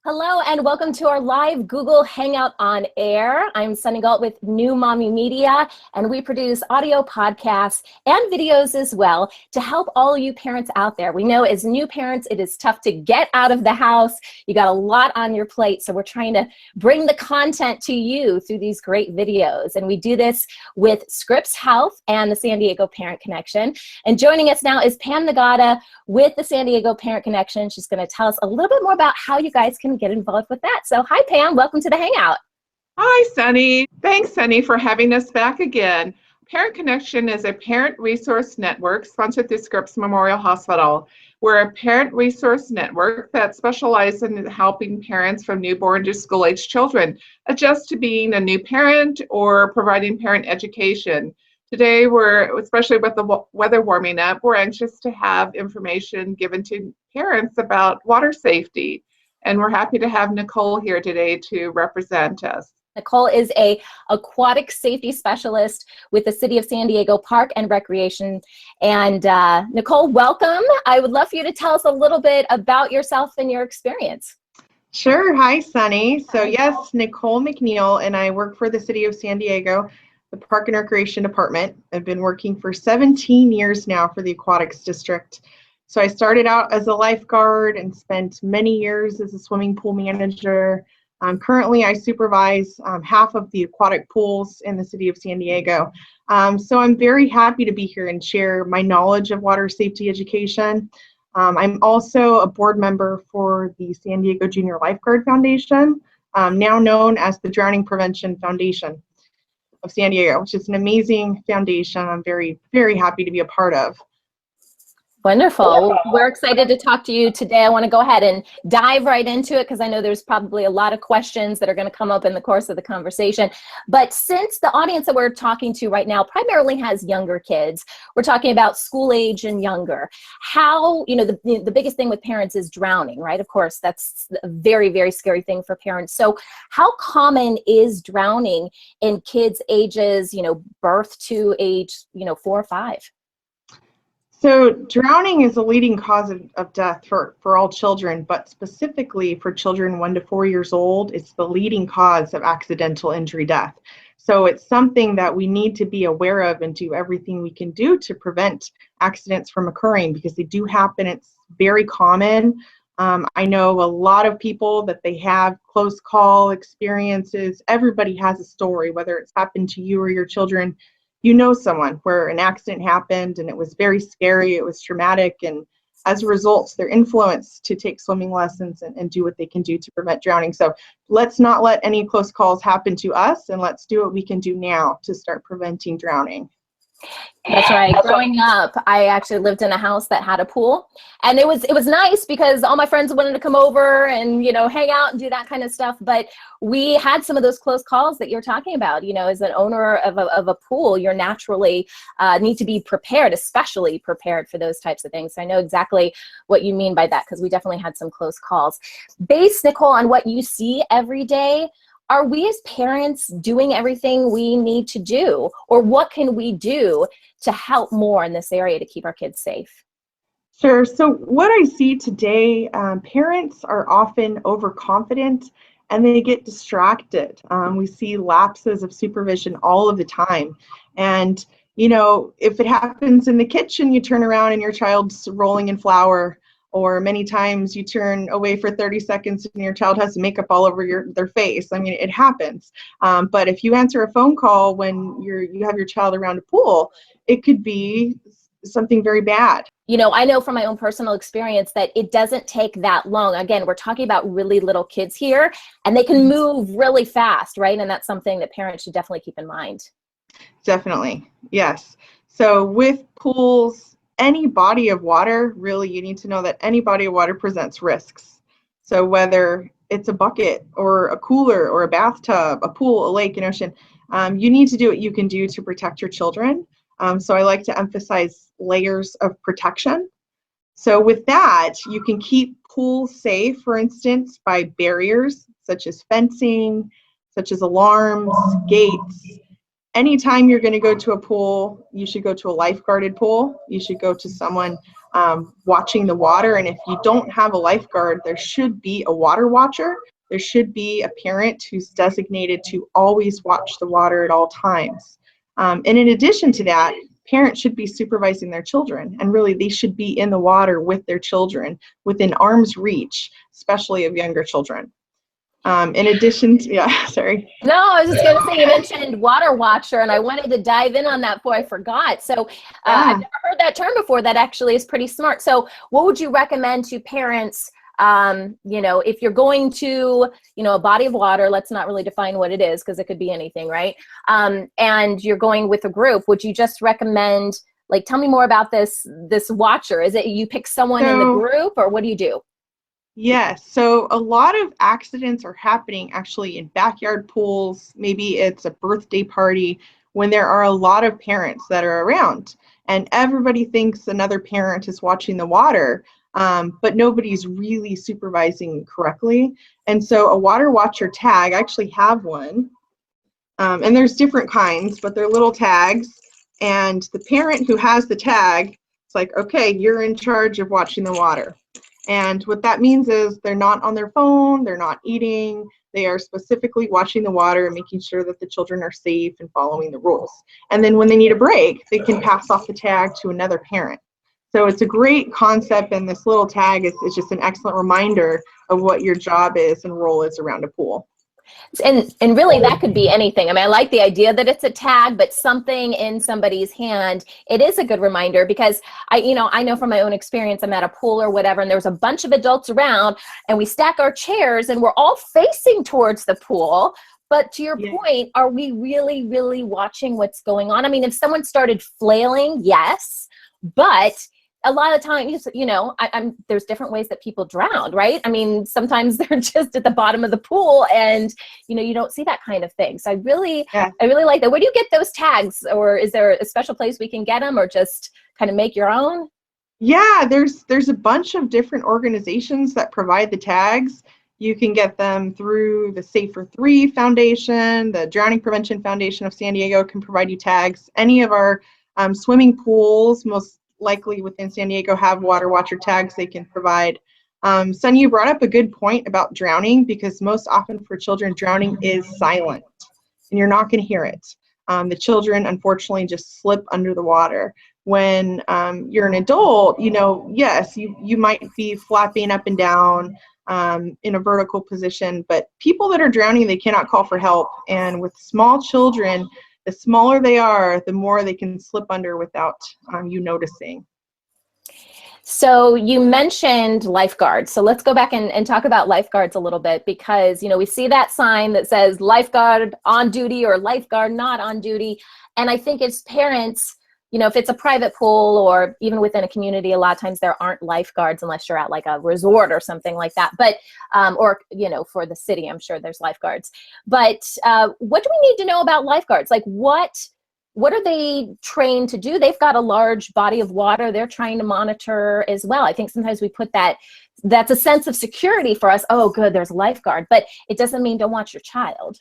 Hello and welcome to our live Google Hangout on Air. I'm Sunny Galt with New Mommy Media, and we produce audio podcasts and videos as well to help all you parents out there. We know as new parents, it is tough to get out of the house. You got a lot on your plate, so we're trying to bring the content to you through these great videos. And we do this with Scripps Health and the San Diego Parent Connection. And joining us now is Pam Nagata with the San Diego Parent Connection. She's going to tell us a little bit more about how you guys can get involved with that. So hi, Pam. Welcome to the Hangout. Hi, Sunny. Thanks, Sunny, for having us back again. Parent Connection is a parent resource network sponsored through Scripps Memorial Hospital. We're a parent resource network that specializes in helping parents from newborn to school-age children adjust to being a new parent or providing parent education. Today, especially with the weather warming up, we're anxious to have information given to parents about water safety. And we're happy to have Nicole here today to represent us. Nicole is an aquatic safety specialist with the City of San Diego Park and Recreation. And Nicole, welcome. I would love for you to tell us a little bit about yourself and your experience. Sure. Hi, Sunny. So yes, Nicole McNeil, and I work for the City of San Diego, the Park and Recreation Department. I've been working for 17 years now for the Aquatics District. So I started out as a lifeguard and spent many years as a swimming pool manager. Currently, I supervise half of the aquatic pools in the city of San Diego. So I'm very happy to be here and share my knowledge of water safety education. I'm also a board member for the San Diego Junior Lifeguard Foundation, now known as the Drowning Prevention Foundation of San Diego, which is an amazing foundation I'm very, very happy to be a part of. Wonderful. We're excited to talk to you today. I want to go ahead and dive right into it because I know there's probably a lot of questions that are going to come up in the course of the conversation. But since the audience that we're talking to right now primarily has younger kids, we're talking about school age and younger. How, you know, the biggest thing with parents is drowning, right? Of course, that's a very, very scary thing for parents. So how common is drowning in kids ages, birth to age, 4 or 5? So drowning is a leading cause of death for all children, but specifically for children 1 to 4 years old, it's the leading cause of accidental injury death. So it's something that we need to be aware of and do everything we can do to prevent accidents from occurring because they do happen. It's very common. I know a lot of people that they have close call experiences. Everybody has a story, whether it's happened to you or your children. You know someone where an accident happened and it was very scary, it was traumatic, and as a result, they're influenced to take swimming lessons and do what they can do to prevent drowning. So let's not let any close calls happen to us, and let's do what we can do now to start preventing drowning. That's right. Growing up, I actually lived in a house that had a pool, and it was nice because all my friends wanted to come over and hang out and do that kind of stuff. But we had some of those close calls that you're talking about. As an owner of a pool, you're naturally need to be prepared, especially prepared for those types of things. So I know exactly what you mean by that because we definitely had some close calls. Based, Nicole, on what you see every day, are we as parents doing everything we need to do, or what can we do to help more in this area to keep our kids safe? Sure. So what I see today, parents are often overconfident and they get distracted. We see lapses of supervision all of the time. And, if it happens in the kitchen, you turn around and your child's rolling in flour. Or many times you turn away for 30 seconds and your child has makeup all over their face. I mean, it happens. But if you answer a phone call when you have your child around a pool, it could be something very bad. I know from my own personal experience that it doesn't take that long. Again, we're talking about really little kids here, and they can move really fast, right? And that's something that parents should definitely keep in mind. Definitely, yes. So with pools, any body of water, really, you need to know that any body of water presents risks. So whether it's a bucket or a cooler or a bathtub, a pool, a lake, an ocean, you need to do what you can do to protect your children. So I like to emphasize layers of protection. So with that, you can keep pools safe, for instance, by barriers such as fencing, such as alarms, gates. Anytime you're going to go to a pool, you should go to a lifeguarded pool. You should go to someone watching the water. And if you don't have a lifeguard, there should be a water watcher. There should be a parent who's designated to always watch the water at all times. And in addition to that, parents should be supervising their children, and really they should be in the water with their children within arm's reach, especially of younger children. In addition to, yeah, sorry. No, I was just going to say, you mentioned water watcher, and I wanted to dive in on that before I forgot. So I've never heard that term before. That actually is pretty smart. So what would you recommend to parents, if you're going to, a body of water, let's not really define what it is because it could be anything, right? And you're going with a group, would you just recommend, like, tell me more about this watcher? Is it you pick someone in the group, or what do you do? Yes, so a lot of accidents are happening actually in backyard pools. Maybe it's a birthday party when there are a lot of parents that are around, and everybody thinks another parent is watching the water, but nobody's really supervising correctly. And so a water watcher tag, I actually have one, and there's different kinds, but they're little tags, and the parent who has the tag, it's like, okay, you're in charge of watching the water. And what that means is they're not on their phone, they're not eating, they are specifically watching the water and making sure that the children are safe and following the rules. And then when they need a break, they can pass off the tag to another parent. So it's a great concept, and this little tag is just an excellent reminder of what your job is and role is around a pool. And really, that could be anything. I mean, I like the idea that it's a tag, but something in somebody's hand, it is a good reminder, because I know from my own experience, I'm at a pool or whatever, and there's a bunch of adults around, and we stack our chairs and we're all facing towards the pool. But to your point, are we really, really watching what's going on? I mean, if someone started flailing, yes, but a lot of times, there's different ways that people drown, right? I mean, sometimes they're just at the bottom of the pool, and you don't see that kind of thing. So I really like that. Where do you get those tags, or is there a special place we can get them, or just kind of make your own? Yeah, there's a bunch of different organizations that provide the tags. You can get them through the Safer 3 Foundation, the Drowning Prevention Foundation of San Diego can provide you tags. Any of our swimming pools, most likely within San Diego, have water watcher tags they can provide. Sunny, you brought up a good point about drowning, because most often for children, drowning is silent and you're not going to hear it. The children unfortunately just slip under the water. When you're an adult, yes, you might be flapping up and down in a vertical position, but people that are drowning, they cannot call for help. And with small children, the smaller they are, the more they can slip under without you noticing. So you mentioned lifeguards. So let's go back and talk about lifeguards a little bit, because, we see that sign that says lifeguard on duty or lifeguard not on duty. And I think as parents, if it's a private pool or even within a community, a lot of times there aren't lifeguards unless you're at like a resort or something like that. But, or, for the city, I'm sure there's lifeguards. But what do we need to know about lifeguards? Like what are they trained to do? They've got a large body of water they're trying to monitor as well. I think sometimes we put that's a sense of security for us. Oh, good, there's a lifeguard, but it doesn't mean don't watch your child.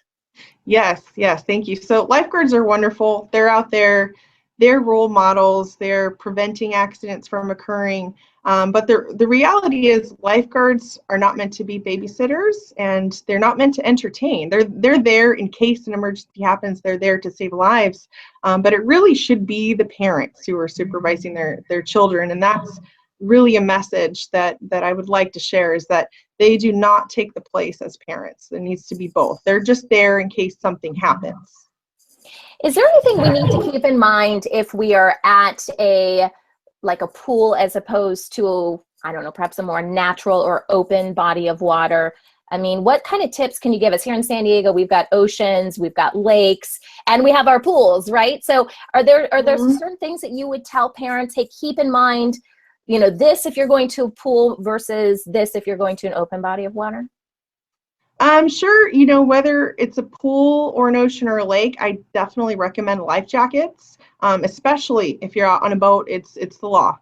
Yes, thank you. So lifeguards are wonderful. They're out there. They're role models. They're preventing accidents from occurring. But the reality is lifeguards are not meant to be babysitters, and they're not meant to entertain. They're there in case an emergency happens. They're there to save lives. But it really should be the parents who are supervising their children. And that's really a message that I would like to share, is that they do not take the place as parents. There needs to be both. They're just there in case something happens. Is there anything we need to keep in mind if we are at a pool as opposed to, I don't know, perhaps a more natural or open body of water? I mean, what kind of tips can you give us? Here in San Diego, we've got oceans, we've got lakes, and we have our pools, right? So are there certain things that you would tell parents, hey, keep in mind, this if you're going to a pool versus this if you're going to an open body of water? Sure, whether it's a pool or an ocean or a lake, I definitely recommend life jackets, especially if you're out on a boat. It's the law.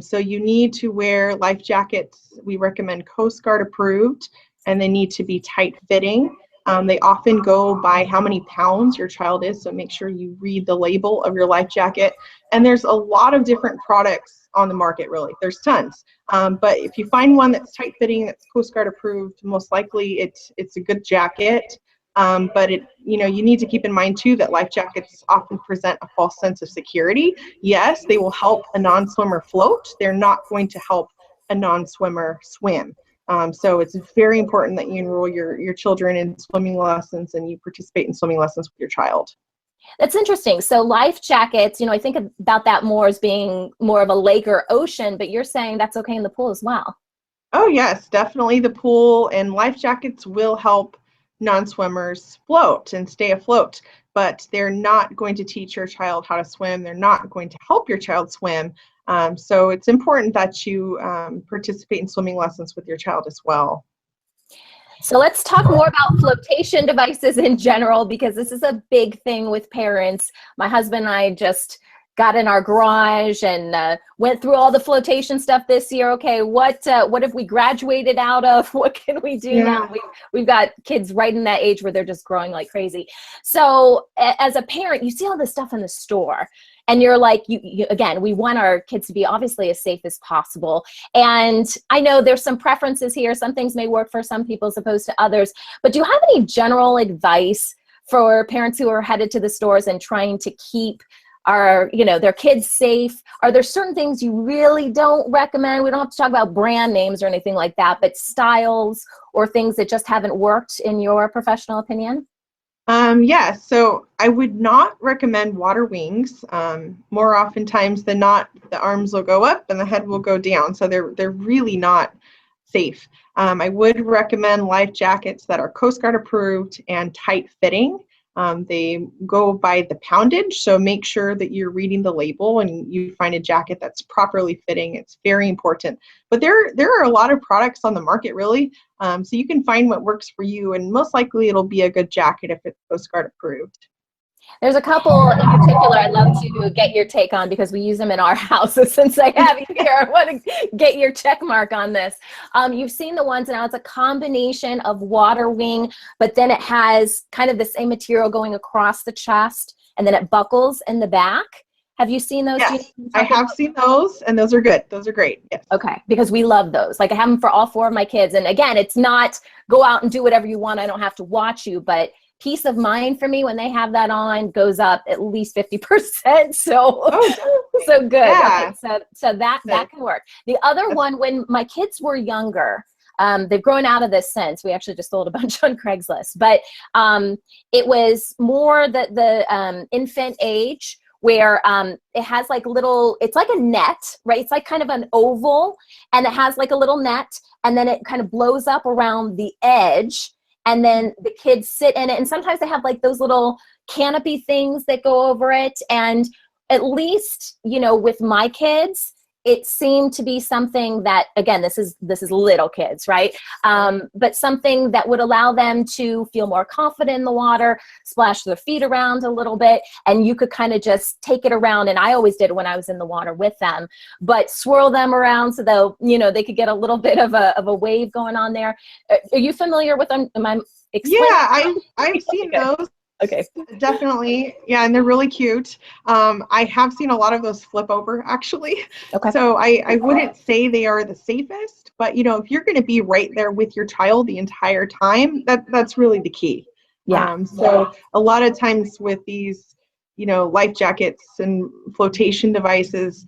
So you need to wear life jackets. We recommend Coast Guard approved, and they need to be tight fitting. They often go by how many pounds your child is, so make sure you read the label of your life jacket. And there's a lot of different products on the market, really. There's tons. But if you find one that's tight fitting, that's Coast Guard approved, most likely it's a good jacket. But you need to keep in mind too that life jackets often present a false sense of security. Yes, they will help a non-swimmer float. They're not going to help a non-swimmer swim. So it's very important that you enroll your children in swimming lessons and you participate in swimming lessons with your child. That's interesting. So life jackets, I think about that more as being more of a lake or ocean, but you're saying that's okay in the pool as well. Oh yes, definitely the pool, and life jackets will help non-swimmers float and stay afloat, but they're not going to teach your child how to swim. They're not going to help your child swim. So it's important that you participate in swimming lessons with your child as well. So let's talk more about flotation devices in general, because this is a big thing with parents. My husband and I just got in our garage and went through all the flotation stuff this year. Okay, what have we graduated out of? What can we do now? We've got kids right in that age where they're just growing like crazy. So as a parent, you see all this stuff in the store. And you're like, again, we want our kids to be obviously as safe as possible. And I know there's some preferences here. Some things may work for some people as opposed to others. But do you have any general advice for parents who are headed to the stores and trying to keep their kids safe? Are there certain things you really don't recommend? We don't have to talk about brand names or anything like that, but styles or things that just haven't worked in your professional opinion? Yes, so I would not recommend water wings. More oftentimes than not, the arms will go up and the head will go down. So they're really not safe. I would recommend life jackets that are Coast Guard approved and tight fitting. They go by the poundage, so make sure that you're reading the label and you find a jacket that's properly fitting. It's very important. But there are a lot of products on the market, really, so you can find what works for you, and most likely it'll be a good jacket if it's Coast Guard approved. There's a couple in particular I'd love to get your take on because we use them in our house. So since I have you here, I want to get your check mark on this. You've seen the ones now, it's a combination of water wing, but then it has kind of the same material going across the chest and then it buckles in the back. Have you seen those? Yes, I have seen those, and those are good. Those are great. Yes. Okay, because we love those. Like I have them for all 4 of my kids. And again, it's not go out and do whatever you want. I don't have to watch you, but peace of mind for me when they have that on goes up at least 50%. So, so good. Yeah. Okay, so that can work. The other one, when my kids were younger, they've grown out of this since. We actually just sold a bunch on Craigslist, but it was more the infant age where it has like little, it's like a net, right? It's like kind of an oval, and it has like a little net, and then it kind of blows up around the edge. And then the kids sit in it, and sometimes they have like those little canopy things that go over it. And at least, with my kids, it seemed to be something that, again, this is little kids, right? But something that would allow them to feel more confident in the water, splash their feet around a little bit, and you could kind of just take it around. And I always did when I was in the water with them, but swirl them around so they could get a little bit of a wave going on there. Are you familiar with them? Am I explaining? Yeah, I've seen those. Okay. Definitely. Yeah, and they're really cute. I have seen a lot of those flip over, actually. Okay. So I wouldn't say they are the safest, but if you're going to be right there with your child the entire time, that's really the key. Yeah. So a lot of times with these, life jackets and flotation devices,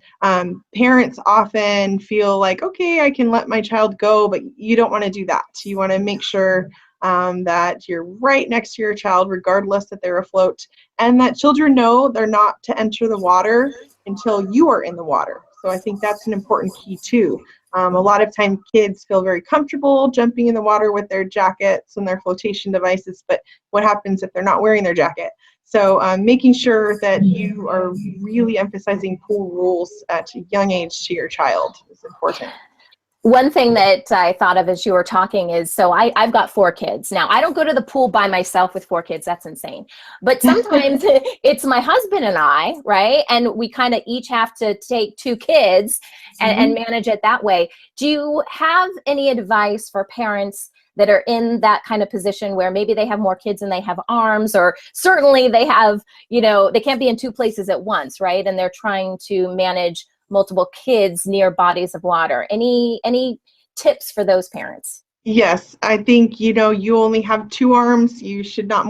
parents often feel like, okay, I can let my child go, but you don't want to do that. You want to make sure that you're right next to your child, regardless that they're afloat, and that children know they're not to enter the water until you are in the water. So I think that's an important key too. A lot of times kids feel very comfortable jumping in the water with their jackets and their flotation devices, but what happens if they're not wearing their jacket? So making sure that you are really emphasizing pool rules at a young age to your child is important. One thing that I thought of as you were talking is, so I've got 4 kids. Now, I don't go to the pool by myself with 4 kids. That's insane. But sometimes it's my husband and I, right? And we kind of each have to take 2 kids and manage it that way. Do you have any advice for parents that are in that kind of position where maybe they have more kids than they have arms, or certainly they have, you know, they can't be in two places at once, right? And they're trying to manage multiple kids near bodies of water. Any tips for those parents? Yes, I think, you know, you only have two arms. You should not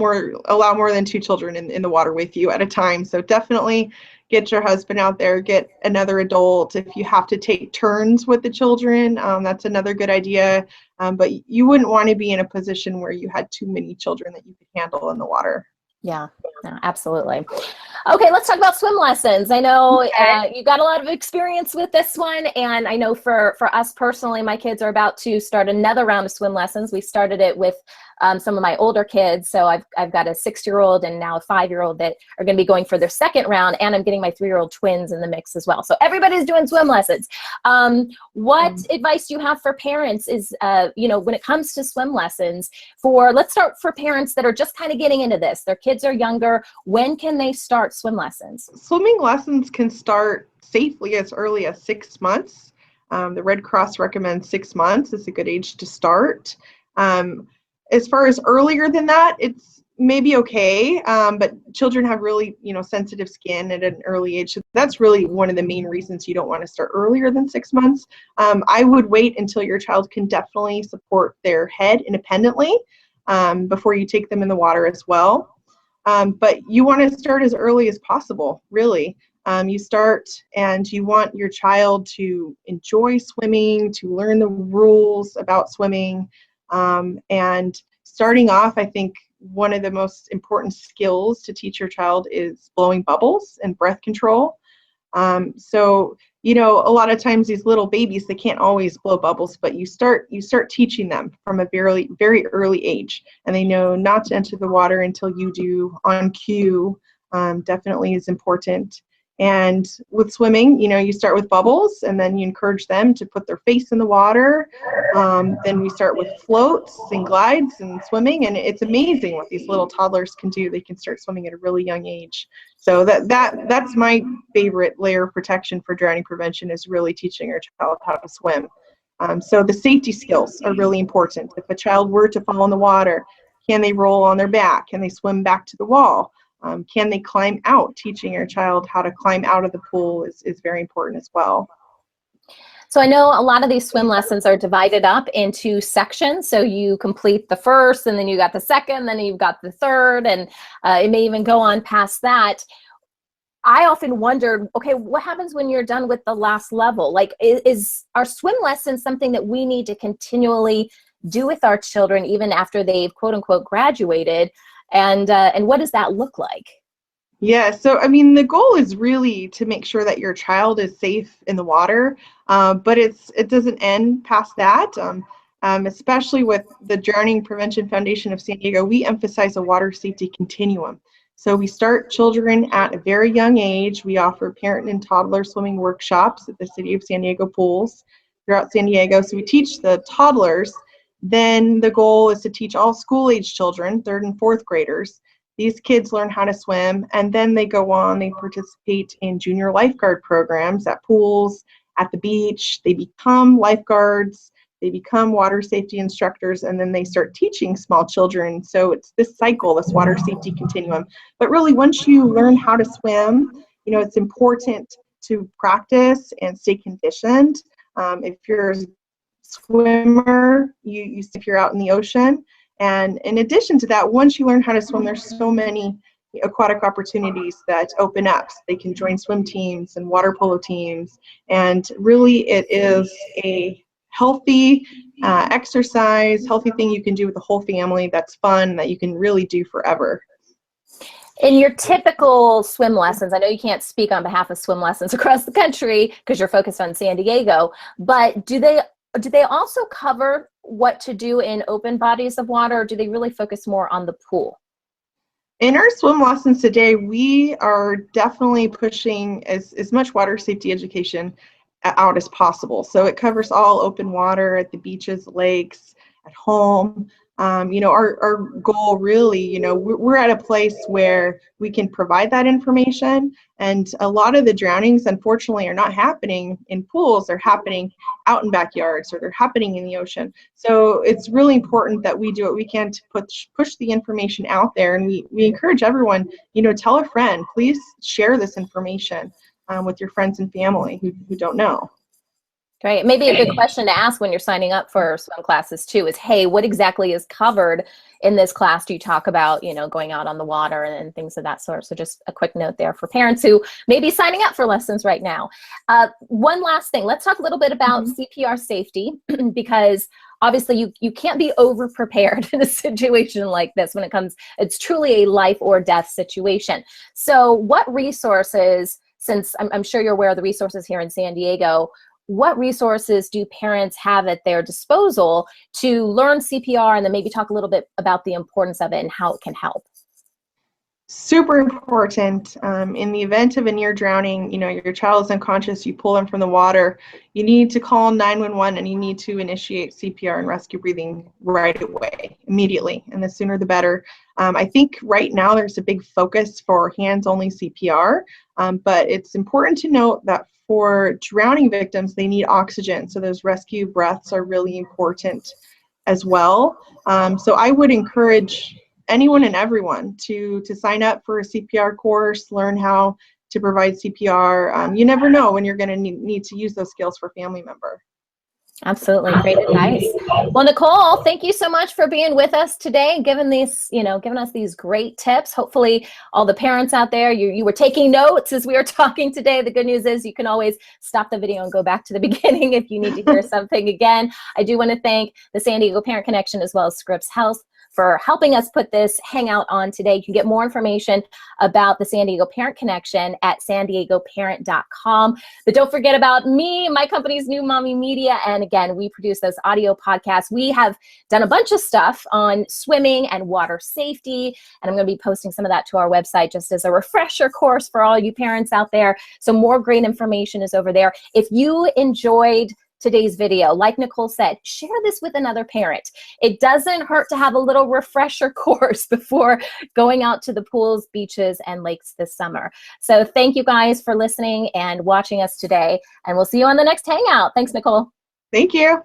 allow more than two children in the water with you at a time. So definitely get your husband out there, get another adult. If you have to take turns with the children, that's another good idea. But you wouldn't want to be in a position where you had too many children that you could handle in the water. Yeah, no, absolutely. Okay, let's talk about swim lessons. I know you got a lot of experience with this one, and I know for us personally, my kids are about to start another round of swim lessons. We started it with some of my older kids, so I've got a 6-year-old and now a 5-year-old that are going to be going for their second round, and I'm getting my 3-year-old twins in the mix as well. So everybody's doing swim lessons. What advice do you have for parents is, you know, when it comes to swim lessons, let's start for parents that are just kind of getting into this. Their kids are younger. When can they start swim lessons? Swimming lessons can start safely as early as 6 months. The Red Cross recommends 6 months is a good age to start. As far as earlier than that, it's maybe okay, but children have really, you know, sensitive skin at an early age. So that's really one of the main reasons you don't want to start earlier than 6 months. I would wait until your child can definitely support their head independently before you take them in the water as well. But you want to start as early as possible, really. You start and you want your child to enjoy swimming, to learn the rules about swimming. And starting off, I think one of the most important skills to teach your child is blowing bubbles and breath control. So, you know, a lot of times these little babies, they can't always blow bubbles, but you start teaching them from a very, very early age, and they know not to enter the water until you do on cue. Definitely is important. And with swimming, you know, you start with bubbles, and then you encourage them to put their face in the water. Then we start with floats and glides and swimming, and it's amazing what these little toddlers can do. They can start swimming at a really young age. So that's my favorite layer of protection for drowning prevention, is really teaching our child how to swim. So the safety skills are really important. If a child were to fall in the water, can they roll on their back? Can they swim back to the wall? Can they climb out? Teaching your child how to climb out of the pool is very important as well. So I know a lot of these swim lessons are divided up into sections. So you complete the first, and then you got the second, then you've got the third, and it may even go on past that. I often wondered, okay, what happens when you're done with the last level? Like, are swim lessons something that we need to continually do with our children even after they've quote unquote graduated? And what does that look like? Yeah, so I mean, the goal is really to make sure that your child is safe in the water, but it doesn't end past that. Especially with the Drowning Prevention Foundation of San Diego, we emphasize a water safety continuum. So we start children at a very young age. We offer parent and toddler swimming workshops at the City of San Diego pools throughout San Diego. So we teach the toddlers. Then the goal is to teach all school-age children, 3rd and 4th graders. These kids learn how to swim, and then they go on, they participate in junior lifeguard programs at pools, at the beach. They become lifeguards, they become water safety instructors, and then they start teaching small children. So it's this cycle, this water safety continuum. But really, once you learn how to swim, you know, it's important to practice and stay conditioned. If you're a swimmer, if you're out in the ocean. And in addition to that, once you learn how to swim, there's so many aquatic opportunities that open up. So they can join swim teams and water polo teams. And really, it is a healthy exercise, healthy thing you can do with the whole family that's fun, that you can really do forever. In your typical swim lessons, I know you can't speak on behalf of swim lessons across the country because you're focused on San Diego, but do they also cover what to do in open bodies of water, or do they really focus more on the pool? In our swim lessons today, we are definitely pushing as much water safety education out as possible. So it covers all open water at the beaches, lakes, at home. Our goal really, we're at a place where we can provide that information, and a lot of the drownings, unfortunately, are not happening in pools. They're happening out in backyards, or they're happening in the ocean. So it's really important that we do what we can to push the information out there, and we encourage everyone, tell a friend, please share this information with your friends and family who don't know. Great. Maybe a good question to ask when you're signing up for swim classes too is, hey, what exactly is covered in this class? Do you talk about, going out on the water and things of that sort? So just a quick note there for parents who may be signing up for lessons right now. One last thing, let's talk a little bit about CPR safety, because obviously you can't be over prepared in a situation like this when it's truly a life or death situation. So what resources, since I'm sure you're aware of the resources here in San Diego, what resources do parents have at their disposal to learn CPR, and then maybe talk a little bit about the importance of it and how it can help? Super important. In the event of a near drowning, your child is unconscious, you pull them from the water, you need to call 911, and you need to initiate CPR and rescue breathing right away, immediately, and the sooner the better. I think right now there's a big focus for hands-only CPR, but it's important to note that for drowning victims, they need oxygen, so those rescue breaths are really important as well. So I would encourage anyone and everyone to sign up for a CPR course, learn how to provide CPR. You never know when you're going to need to use those skills for a family member. Absolutely. Great advice. Well, Nicole, thank you so much for being with us today and giving us these great tips. Hopefully all the parents out there, you were taking notes as we were talking today. The good news is you can always stop the video and go back to the beginning if you need to hear something again. I do want to thank the San Diego Parent Connection as well as Scripps Health for helping us put this hangout on today. You can get more information about the San Diego Parent Connection at sandiegoparent.com. But don't forget about me. My company's New Mommy Media. And again, we produce those audio podcasts. We have done a bunch of stuff on swimming and water safety. And I'm going to be posting some of that to our website just as a refresher course for all you parents out there. So more great information is over there. If you enjoyed today's video, like Nicole said, share this with another parent. It doesn't hurt to have a little refresher course before going out to the pools, beaches, and lakes this summer. So thank you guys for listening and watching us today, and we'll see you on the next hangout. Thanks, Nicole. Thank you.